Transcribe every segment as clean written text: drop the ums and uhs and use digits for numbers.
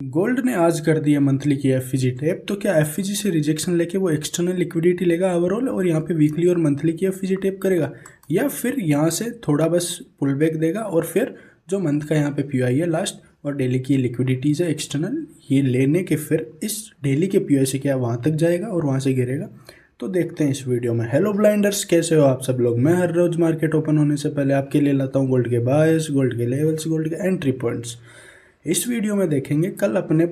Gold ने आज कर दिया मंथली की एफईजी टैप। तो क्या एफईजी से रिजेक्शन लेके वो एक्सटर्नल लिक्विडिटी लेगा ओवरऑल और यहाँ पे वीकली और मंथली की एफईजी टैप करेगा, या फिर यहाँ से थोड़ा बस पुल बैक देगा और फिर जो मंथ का यहाँ पे पीओआई है लास्ट और डेली की लिक्विडिटीज़ है एक्सटर्नल, ये लेने के फिर इस डेली के पीओआई से क्या वहाँ तक जाएगा और वहाँ से गिरेगा। तो देखते हैं इस वीडियो में। हेलो ब्लाइंडर्स, कैसे हो आप सब लोग। मैं हर रोज़ मार्केट ओपन होने से पहले आपके लिए लाता हूँ गोल्ड के बायस, गोल्ड के लेवल्स, गोल्ड के एंट्री पॉइंट्स। इस वीडियो में देखेंगे कल अपने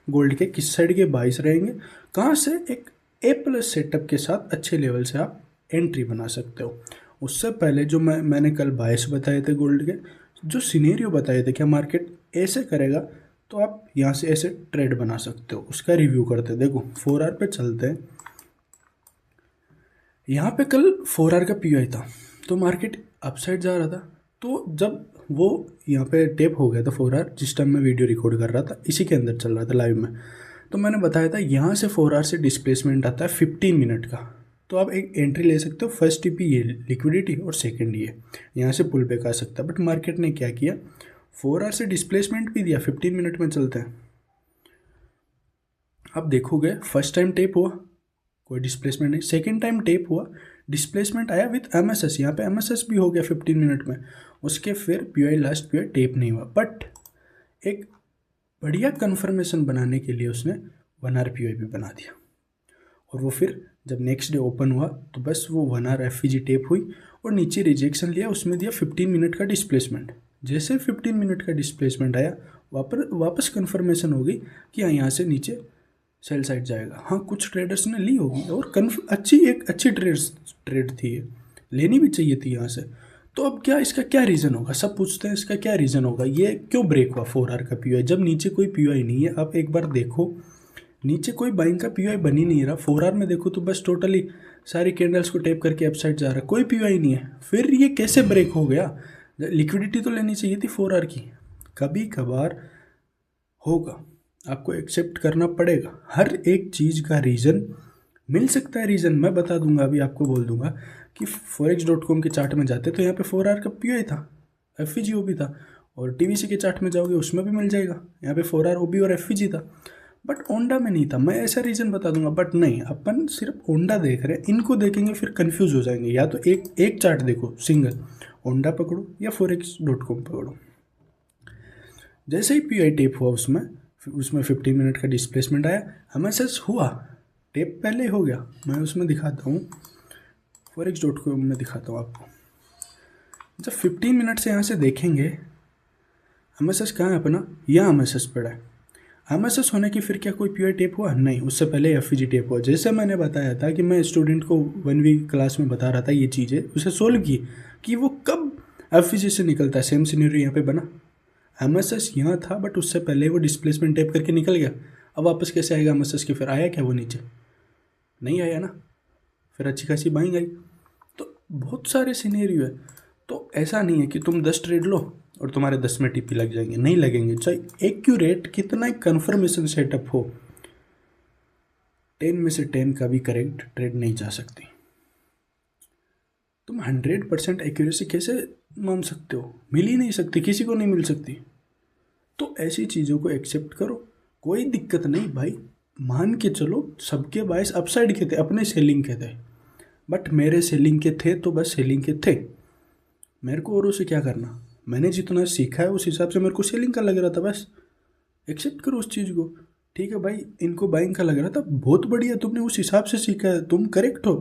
गोल्ड के किस साइड के बाइस रहेंगे, कहाँ से एक A+ सेटअप के साथ अच्छे लेवल से आप एंट्री बना सकते हो। उससे पहले जो मैंने कल बाइस बताए थे गोल्ड के, जो सिनेरियो बताए थे क्या मार्केट ऐसे करेगा तो आप यहाँ से ऐसे ट्रेड बना सकते हो, उसका रिव्यू करते हैं। देखो 4R पे चलते हैं। यहाँ पे कल 4R का पीओआई था तो मार्केट अपसाइड जा रहा था। तो जब वो यहाँ पे टेप हो गया था 4R, जिस टाइम मैं वीडियो रिकॉर्ड कर रहा था इसी के अंदर चल रहा था लाइव में, तो मैंने बताया था यहाँ से 4R से डिस्प्लेसमेंट आता है 15 मिनट का। तो आप एक एंट्री ले सकते हो। फर्स्ट टीपी ये लिक्विडिटी और सेकंड ये यहाँ से पुल बैक आ सकता है। बट मार्केट ने क्या किया, 4R से डिस्प्लेसमेंट भी दिया। 15 मिनट में चलते हैं। आप देखोगे फर्स्ट टाइम टेप हुआ, कोई डिस्प्लेसमेंट नहीं। सेकेंड टाइम टेप हुआ, डिस्प्लेसमेंट आया विथ MSS, यहाँ पे MSS भी हो गया 15 मिनट में। उसके फिर पीओआई लास्ट पीओआई टेप नहीं हुआ। बट एक बढ़िया कन्फर्मेशन बनाने के लिए उसने 1R पीओआई भी बना दिया। और वो फिर जब नेक्स्ट डे ओपन हुआ तो बस वो 1R एफईजी टेप हुई और नीचे रिजेक्शन लिया, उसमें दिया 15 मिनट का डिस्प्लेसमेंट। जैसे 15 मिनट का डिस्प्लेसमेंट आया वापस कन्फर्मेशन होगी कि हाँ यहाँ से नीचे सेल साइड जाएगा। हाँ कुछ ट्रेडर्स ने ली होगी और अच्छी ट्रेड थी, ये लेनी भी चाहिए थी यहाँ से। तो अब क्या इसका क्या रीज़न होगा, सब पूछते हैं इसका क्या रीज़न होगा, ये क्यों ब्रेक हुआ 4R का पीओआई जब नीचे कोई पीओआई नहीं है। आप एक बार देखो नीचे कोई बाइंग का पीओआई बन ही नहीं रहा। 4R में देखो तो बस टोटली सारी कैंडल्स को टेप करके अपसाइड जा रहा है, कोई पीओआई नहीं है। फिर ये कैसे ब्रेक हो गया। लिक्विडिटी तो लेनी चाहिए थी 4R की। कभी कभार होगा, आपको एक्सेप्ट करना पड़ेगा। हर एक चीज़ का रीज़न मिल सकता है। रीज़न मैं बता दूंगा, अभी आपको बोल दूंगा कि forex.com के चार्ट में जाते तो यहाँ पे 4R का पीओआई था, एफईजी भी था। और टीवीसी के चार्ट में जाओगे उसमें भी मिल जाएगा, यहाँ पे 4R ओबी और एफईजी था। बट ओंडा में नहीं था। मैं ऐसा रीज़न बता दूंगा, बट नहीं, अपन सिर्फ ओंडा देख रहे हैं। इनको देखेंगे फिर कंफ्यूज हो जाएंगे। या तो एक चार्ट देखो सिंगल, ओंडा पकड़ो या forex.com पकड़ो। जैसे ही पीओआई टेप हुआ उसमें 15 मिनट का डिस्प्लेसमेंट आया, MSS हुआ, टेप पहले हो गया। मैं उसमें दिखाता हूँ, forex.com में दिखाता हूँ आपको। जब 15 मिनट से यहाँ से देखेंगे MSS कहाँ है अपना, यहाँ MSS पड़ा है। MSS होने की फिर क्या कोई पीओआई टेप हुआ, नहीं, उससे पहले एफईजी टेप हुआ। जैसे मैंने बताया था कि मैं स्टूडेंट को 1 वीक क्लास में बता रहा था ये चीज़ें, उसे सोल्व की कि वो कब एफईजी से निकलता है। सेम सिनेरियो यहाँ पे बना, MSS यहाँ था बट उससे पहले वो डिस्प्लेसमेंट टेप करके निकल गया। अब वापस कैसे आएगा MSS के, फिर आया क्या वो नीचे, नहीं आया ना, फिर अच्छी खासी बाइंग आई। तो बहुत सारे सिनेरियो है। तो ऐसा नहीं है कि तुम 10 ट्रेड लो और तुम्हारे 10 में टीपी लग जाएंगे, नहीं लगेंगे। चाहे एक्यूरेट कितना कन्फर्मेशन सेटअप हो, 10 में से 10 का भी करेक्ट ट्रेड नहीं जा सकती। तुम 100% एक्यूरेसी कैसे मान सकते हो, मिल ही नहीं सकती, किसी को नहीं मिल सकती। तो ऐसी चीज़ों को एक्सेप्ट करो, कोई दिक्कत नहीं भाई। मान के चलो सबके बायस अपसाइड के थे, अपने सेलिंग के थे, बट मेरे सेलिंग के थे तो बस सेलिंग के थे। मेरे को औरों से क्या करना, मैंने जितना सीखा है उस हिसाब से मेरे को सेलिंग का लग रहा था, बस एक्सेप्ट करो उस चीज़ को। ठीक है भाई, इनको बाइंग का लग रहा था, बहुत बढ़िया, तुमने उस हिसाब से सीखा है, तुम करेक्ट हो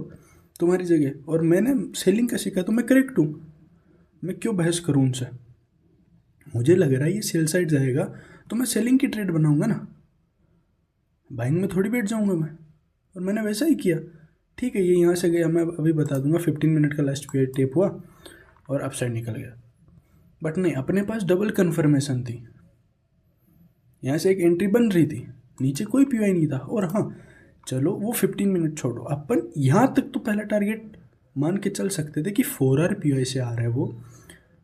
तुम्हारी जगह, और मैंने सेलिंग का सीखा तो मैं करेक्ट हूँ। मैं क्यों बहस करूँ उनसे। मुझे लग रहा है ये सेल साइड जाएगा तो मैं सेलिंग की ट्रेड बनाऊंगा ना, बाइंग में थोड़ी बैठ जाऊंगा मैं। और मैंने वैसा ही किया। ठीक है, ये यहाँ से गया, मैं अभी बता दूंगा। 15 मिनट का लास्ट पीरियड टेप हुआ और अपसाइड निकल गया। बट नहीं, अपने पास डबल कन्फर्मेशन थी, यहाँ से एक एंट्री बन रही थी, नीचे कोई पीओआई नहीं था। और हाँ चलो वो 15 मिनट छोड़ो, अपन यहाँ तक तो पहला टारगेट मान के चल सकते थे कि 4R पीओआई से आ रहा है वो।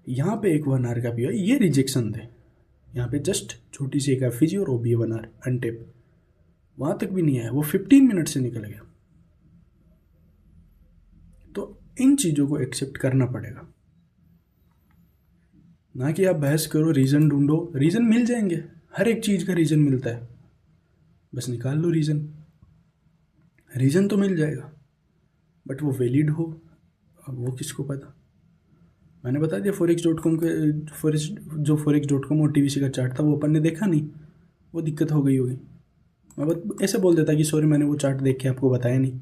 यहाँ पे एक 1R का पीओआई, ये रिजेक्शन थे। यहाँ पे जस्ट छोटी सी एक एफईजी और ओबी 1R अनटेप, वहाँ तक भी नहीं आया, वो 15 मिनट से निकल गया। तो इन चीज़ों को एक्सेप्ट करना पड़ेगा, ना कि आप बहस करो, रीज़न ढूंढो, रीज़न मिल जाएंगे। हर एक चीज़ का रीज़न मिलता है, बस निकाल लो रीज़न, रीज़न तो मिल जाएगा, बट वो वैलिड हो अब वो किसको पता। मैंने बता दिया forex.com के forex जो forex.com और TVC का चार्ट था वो अपन ने देखा नहीं, वो दिक्कत हो गई होगी। मैं बस ऐसे बोल देता कि सॉरी मैंने वो चार्ट देख के आपको बताया नहीं।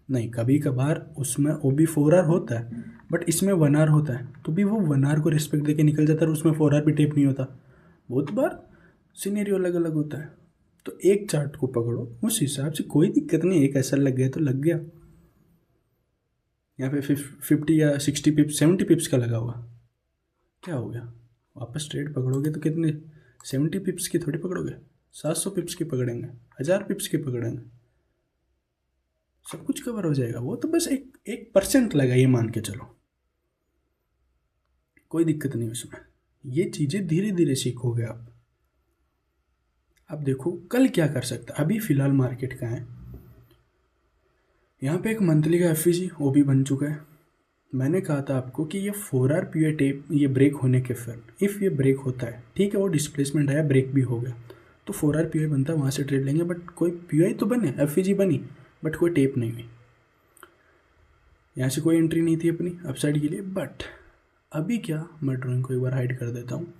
नहीं, कभी कभार उसमें वो भी 4R होता है, बट इसमें 1R होता है, तो भी वो 1R को रिस्पेक्ट देके निकल जाता है और उसमें 4R भी टेप नहीं होता। बहुत बार सीनेरियो अलग अलग होता है, तो एक चार्ट को पकड़ो उस हिसाब से, कोई दिक्कत नहीं। एक ऐसा लग गया तो लग गया। यहाँ पे 50 या 60 पिप्स 70 पिप्स का लगा हुआ, क्या हो गया? वापस ट्रेड पकड़ोगे तो कितने 70 पिप्स की थोड़ी पकड़ोगे, 700 पिप्स की पकड़ेंगे, 1000 पिप्स की पकड़ेंगे, सब कुछ कवर हो जाएगा। वो तो बस 1% लगा, ये मान के चलो, कोई दिक्कत नहीं उसमें। ये चीज़ें धीरे धीरे सीखोगे आप। अब देखो कल क्या कर सकता है। अभी फ़िलहाल मार्केट का है, यहाँ पे एक मंथली का एफईजी वो भी बन चुका है। मैंने कहा था आपको कि ये 4R पीआई टेप ये ब्रेक होने के फिर इफ़ ये ब्रेक होता है, ठीक है, वो डिस्प्लेसमेंट आया, ब्रेक भी हो गया, तो 4R पीआई बनता है, वहाँ से ट्रेड लेंगे। बट कोई पीआई तो बने, एफईजी बनी, बट कोई टेप नहीं हुई, यहाँ से कोई एंट्री नहीं थी अपनी अपसाइड के लिए। बट अभी क्या, मैं ड्राइंग को एक बार हाइड कर देता हूँ।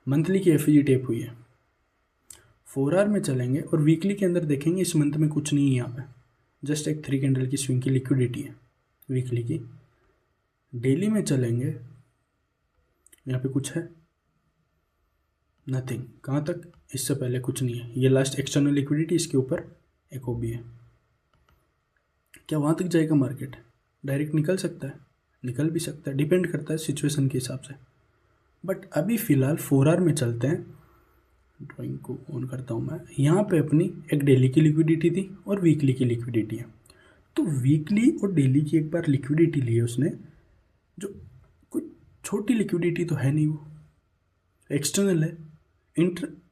मंथली की एफईजी टेप हुई है, 4R में चलेंगे और वीकली के अंदर देखेंगे इस मंथ में कुछ नहीं है, यहाँ पे जस्ट एक 3 कैंडल की स्विंग की लिक्विडिटी है वीकली की। डेली में चलेंगे, यहाँ पे कुछ है, नथिंग। कहाँ तक, इससे पहले कुछ नहीं है, ये लास्ट एक्सटर्नल लिक्विडिटी, इसके ऊपर एक ओबी है। क्या वहाँ तक जाएगा मार्केट? डायरेक्ट निकल सकता है, निकल भी सकता है, डिपेंड करता है सिचुएशन के हिसाब से। बट अभी फ़िलहाल 4R में चलते हैं। ड्राइंग को ऑन करता हूँ मैं। यहाँ पे अपनी एक डेली की लिक्विडिटी थी और वीकली की लिक्विडिटी है, तो वीकली और डेली की एक बार लिक्विडिटी ली है उसने, जो कोई छोटी लिक्विडिटी तो है नहीं, वो एक्सटर्नल है।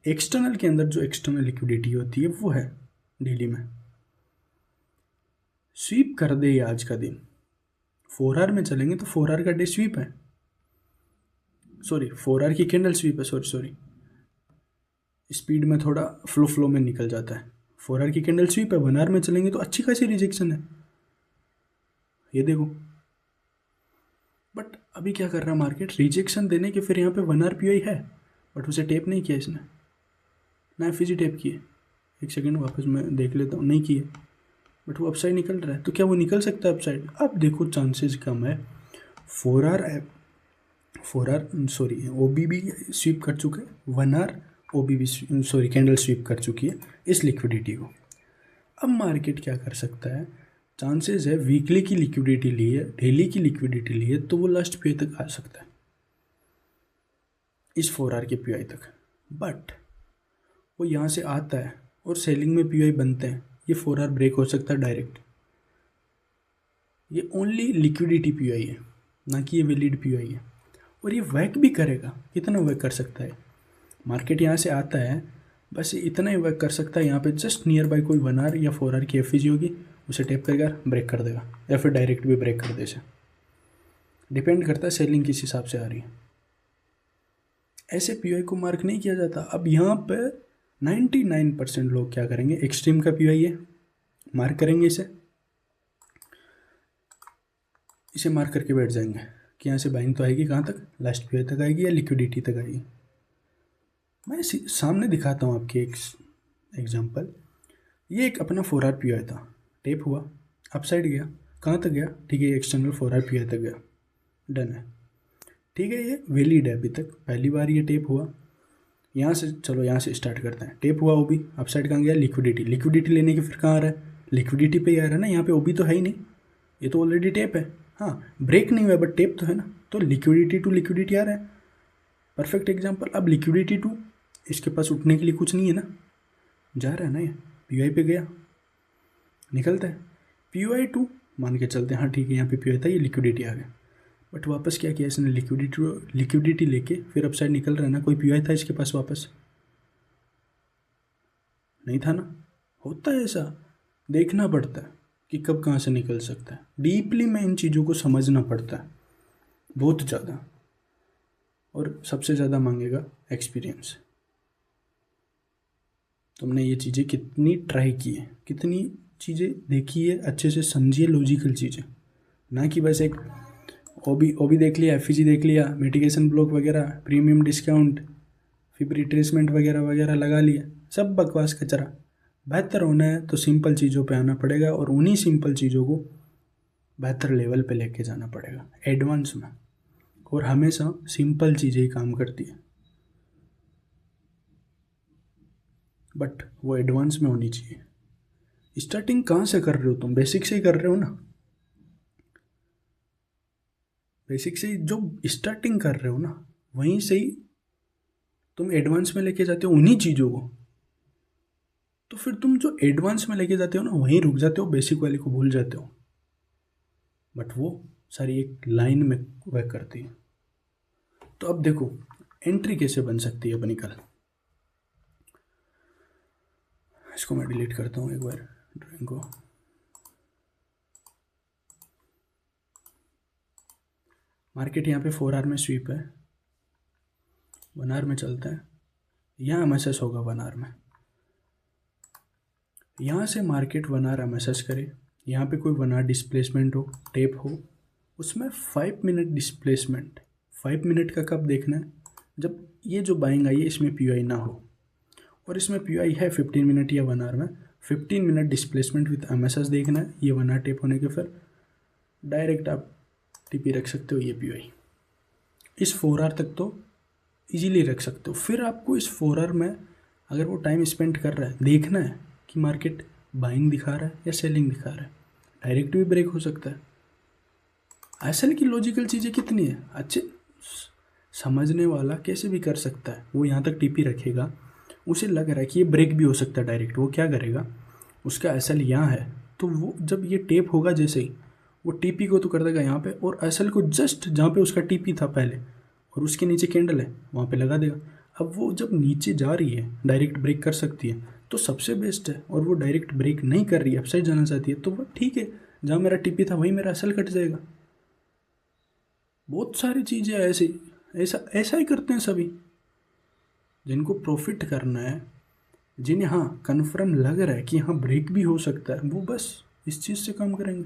एक्सटर्नल के अंदर जो एक्सटर्नल लिक्विडिटी होती है वो है डेली में। स्वीप कर दे ये आज का दिन, 4R में चलेंगे तो 4R का डे स्वीप है, सॉरी 4R की कैंडल स्वीप है, सॉरी स्पीड में थोड़ा फ्लो में निकल जाता है। 4R की कैंडल स्वीप है, 1R में चलेंगे तो अच्छी खासी रिजेक्शन है, ये देखो। बट अभी क्या कर रहा है मार्केट, रिजेक्शन देने के फिर यहाँ पे 1R पीआई है, बट उसे टेप नहीं किया इसने, ना एफईजी टेप किए। एक सेकेंड वापस मैं देख लेता हूँ, नहीं किए, बट वो अपसाइड निकल रहा है, तो क्या वो निकल सकता है अपसाइड? अब देखो चांसेस कम है। 4R सॉरी ओबी भी स्वीप कर चुके, 1R ओबी भी सॉरी कैंडल स्वीप कर चुकी है इस लिक्विडिटी को। अब मार्केट क्या कर सकता है, चांसेस है वीकली की लिक्विडिटी ली है, डेली की लिक्विडिटी ली है, तो वो लास्ट पीआई तक आ सकता है, इस 4R के पीआई तक। बट वो यहाँ से आता है और सेलिंग में पीआई बनते हैं, ये 4R ब्रेक हो सकता है डायरेक्ट। ये ओनली लिक्विडिटी पीआई है, ना कि ये वैलिड पीआई है। और ये वर्क भी करेगा, कितना वर्क कर सकता है मार्केट, यहाँ से आता है बस इतना ही वर्क कर सकता है। यहाँ पे जस्ट नियर बाई कोई 1R या 4R की एफईजी होगी, उसे टेप करेगा, ब्रेक कर देगा, या फिर डायरेक्ट भी ब्रेक कर दे से, डिपेंड करता है सेलिंग किस हिसाब से आ रही है। ऐसे पीआई को मार्क नहीं किया जाता। अब यहाँ पे 99% लोग क्या करेंगे, एक्सट्रीम का पीआई है, मार्क करेंगे इसे मार्क करके बैठ जाएंगे कि यहाँ से बाइंग तो आएगी, कहाँ तक, लास्ट पीआई तक आएगी या लिक्विडिटी तक आएगी। मैं सामने दिखाता हूँ आपके एक एग्जांपल। ये एक अपना 4R पीआई था, टेप हुआ, अपसाइड गया, कहाँ तक गया, ठीक है, एक्सटर्नल 4R पीआई तक गया, डन है, ठीक है, ये वैलिड है अभी तक। पहली बार ये टेप हुआ, यहाँ से चलो यहाँ से स्टार्ट करते हैं। टेप हुआ ओबी, अपसाइड कहाँ गया, लिक्विडिटी लेने के फिर कहाँ आ रहा है, लिक्विडिटी पे ही आ रहा है ना, यहाँ पे ओबी तो है ही नहीं, ये तो ऑलरेडी टेप है। हाँ ब्रेक नहीं हुआ बट टेप तो है ना, तो लिक्विडिटी टू लिक्विडिटी आ रहा है, परफेक्ट एग्जांपल। अब लिक्विडिटी टू, इसके पास उठने के लिए कुछ नहीं है ना, जा रहा है ना, ये पीआई पे गया, निकलता है, पीआई टू मान के चलते हैं, हाँ ठीक है, यहाँ पे पीआई था, ये लिक्विडिटी आ गया, बट वापस क्या किया इसने, लिक्विडिटी लेके फिर अपसाइड निकल रहा है ना, कोई पीआई था इसके पास, वापस नहीं था ना। होता है ऐसा, देखना पड़ता है कि कब कहाँ से निकल सकता है, डीपली में इन चीज़ों को समझना पड़ता है बहुत ज़्यादा, और सबसे ज़्यादा मांगेगा एक्सपीरियंस। तुमने ये चीज़ें कितनी ट्राई की है, कितनी चीज़ें देखी है, अच्छे से समझिए लॉजिकल चीज़ें, ना कि बस एक ओबी देख लिया, एफईजी देख लिया, मिटिगेशन ब्लॉक वगैरह, प्रीमियम डिस्काउंट, फिर रिट्रेसमेंट वगैरह वगैरह लगा लिया, सब बकवास कचरा। बेहतर होना है तो सिंपल चीज़ों पे आना पड़ेगा और उन्हीं सिंपल चीज़ों को बेहतर लेवल पे लेके जाना पड़ेगा एडवांस में, और हमेशा सिंपल चीज़ें ही काम करती है, बट वो एडवांस में होनी चाहिए। स्टार्टिंग कहाँ से कर रहे हो तुम? बेसिक से ही कर रहे हो ना। बेसिक से ही जो स्टार्टिंग कर रहे हो ना, वहीं से ही तुम एडवांस में लेके जाते हो उन्हीं चीज़ों को। तो फिर तुम जो एडवांस में लेके जाते हो ना, वहीं रुक जाते हो, बेसिक वाले को भूल जाते हो। बट वो सारी एक लाइन में वर्क करती है। तो अब देखो एंट्री कैसे बन सकती है अपनी कल। इसको मैं डिलीट करता हूँ एक बार ड्राइंग को। मार्केट यहाँ पे 4 आवर में स्वीप है, 1 आवर में चलता है, यहाँ एमएसएस होगा 1 आवर में। यहाँ से मार्केट 1 आवर एमएसएस करे, यहाँ पे कोई 1 आवर डिस्प्लेसमेंट हो, टेप हो, उसमें 5 मिनट डिस्प्लेसमेंट। 5 मिनट का कब देखना है? जब ये जो बाइंग आई है इसमें पीआई ना हो, और इसमें पीआई है 15 मिनट या 1 आवर में। 15 मिनट डिस्प्लेसमेंट विद एमएसएस देखना है। ये 1 आवर टेप होने के फिर डायरेक्ट आप टीपी रख सकते हो, ये पीआई इस 4 आवर तक तो इजीली रख सकते हो। फिर आपको इस 4 आवर में अगर वो टाइम स्पेंड कर रहा है, देखना है कि मार्केट बाइंग दिखा रहा है या सेलिंग दिखा रहा है। डायरेक्ट भी ब्रेक हो सकता है। एसएल की लॉजिकल चीज़ें कितनी है, अच्छे समझने वाला कैसे भी कर सकता है। वो यहाँ तक टीपी रखेगा, उसे लग रहा है कि ये ब्रेक भी हो सकता है डायरेक्ट, वो क्या करेगा, उसका एसएल यहाँ है तो वो जब ये टेप होगा जैसे ही, वो टीपी को तो कर देगा यहाँ पे, और एसएल को जस्ट जहाँ पे उसका टीपी था पहले और उसके नीचे कैंडल है वहाँ पे लगा देगा। अब वो जब नीचे जा रही है डायरेक्ट ब्रेक कर सकती है तो सबसे बेस्ट है, और वो डायरेक्ट ब्रेक नहीं कर रही है, अपसाइड जाना चाहती है, तो वो ठीक है, जहाँ मेरा टीपी था वहीं मेरा एसएल कट जाएगा। बहुत सारी चीज़ें ऐसी, ऐसा ही करते हैं सभी जिनको प्रॉफिट करना है, जिन्हें हाँ कन्फर्म लग रहा है कि हाँ ब्रेक भी हो सकता है, वो बस इस चीज़ से काम करेंगे।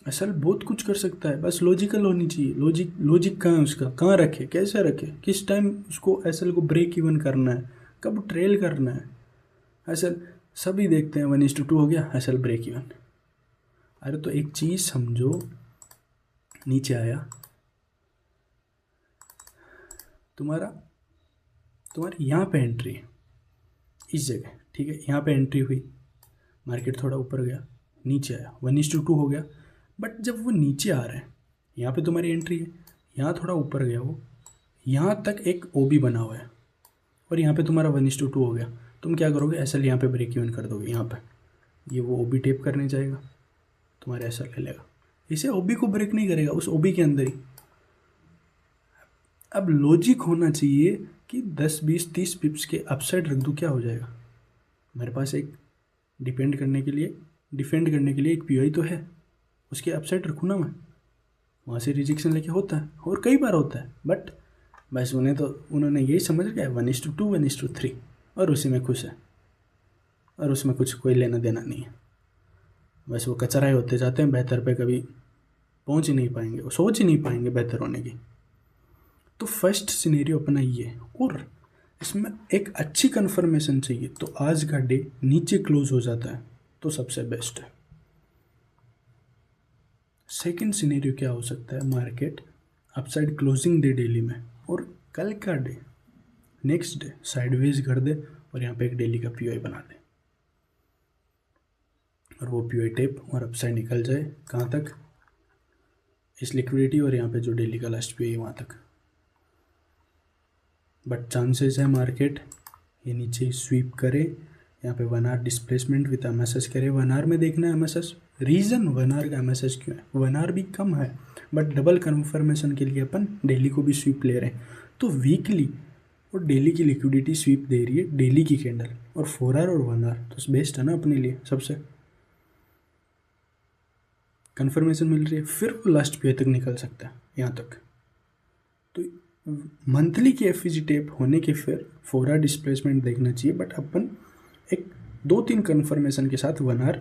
असल बहुत कुछ कर सकता है, बस लॉजिकल होनी चाहिए। लॉजिक कहाँ है उसका, कहाँ रखे, कैसे रखे, किस टाइम उसको एसएल को ब्रेक इवन करना है, कब ट्रेल करना है। एसएल सभी देखते हैं 1:2 हो गया एसएल ब्रेक इवन। अरे तो एक चीज़ समझो, नीचे आया तुम्हारी यहाँ पे एंट्री है इस जगह, ठीक है, यहाँ पे एंट्री हुई, मार्केट थोड़ा ऊपर गया, नीचे आया, 1:2 हो गया। बट जब वो नीचे आ रहा है, यहाँ पे तुम्हारी एंट्री है, यहाँ थोड़ा ऊपर गया, वो यहाँ तक एक ओबी बना हुआ है, और यहाँ पे तुम्हारा 1:2 हो गया, तुम क्या करोगे, एसएल यहाँ पे ब्रेक इवन कर दोगे। यहाँ पे ये वो ओबी टेप करने जाएगा, तुम्हारा एसएल ले लेगा, इसे ओबी को ब्रेक नहीं करेगा, उस ओबी के अंदर ही। अब लॉजिक होना चाहिए कि 10 20 30 पिप्स के अपसाइड रख दूँ, क्या हो जाएगा, मेरे पास एक डिफेंड करने के लिए एक पीआई तो है, उसके अपसाइड रखूँ ना मैं, वहाँ से रिजेक्शन लेके होता है, और कई बार होता है। बट बस उन्होंने यही समझ लिया 1:2 1:3, और उसी में खुश है, और उसमें कुछ कोई लेना देना नहीं है। बस वो कचरा ही होते जाते हैं, बेहतर पे कभी पहुँच ही नहीं पाएंगे, वो सोच ही नहीं पाएंगे बेहतर होने की। तो फर्स्ट सिनेरियो अपना ये है, और इसमें एक अच्छी कन्फर्मेशन चाहिए, तो आज का डे नीचे क्लोज हो जाता है तो सबसे बेस्ट है। सेकंड सिनेरियो क्या हो सकता है, market upside closing day daily में, और कल का डे नेक्स्ट डे साइडवेज कर दे और यहाँ पे एक डेली का पीओआई बना दे, और वो पीओआई टेप और अपसाइड निकल जाए कहाँ तक, इस लिक्विडिटी और यहाँ पे जो डेली का लास्ट पीओआई वहाँ तक। बट चांसेस है मार्केट ये नीचे स्वीप करे, यहाँ पे 1 आवर डिस्प्लेसमेंट विद एमएसएस करे। 1 आवर में देखना है एमएसएस, रीज़न 1 आवर का एमएसएस क्यों है, 1 आवर भी कम है, बट डबल कन्फर्मेशन के लिए अपन डेली को भी स्वीप ले रहे हैं। तो वीकली और डेली की लिक्विडिटी स्वीप दे रही है डेली की कैंडल, और 4 आवर और 1 आवर तो बेस्ट है ना अपने लिए, सबसे कन्फर्मेशन मिल रही है, फिर वो लास्ट पे तक निकल सकता है यहाँ तक। तो मंथली की एफ टेप होने के फिर 4 आवर डिस्प्लेसमेंट देखना चाहिए, बट अपन एक 2-3 कन्फर्मेशन के साथ 1 hour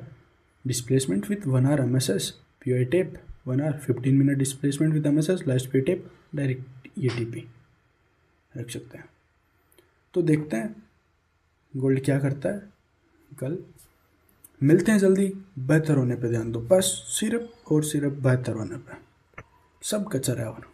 displacement with 1 hour MSS POI tape, 1 hour 15 minute displacement with MSS last POI tape, direct ETP रख सकते हैं। तो देखते हैं गोल्ड क्या करता है कल। मिलते हैं जल्दी। बेहतर होने पे ध्यान दो, बस सिर्फ और सिर्फ बेहतर होने पे, सब कचरा है और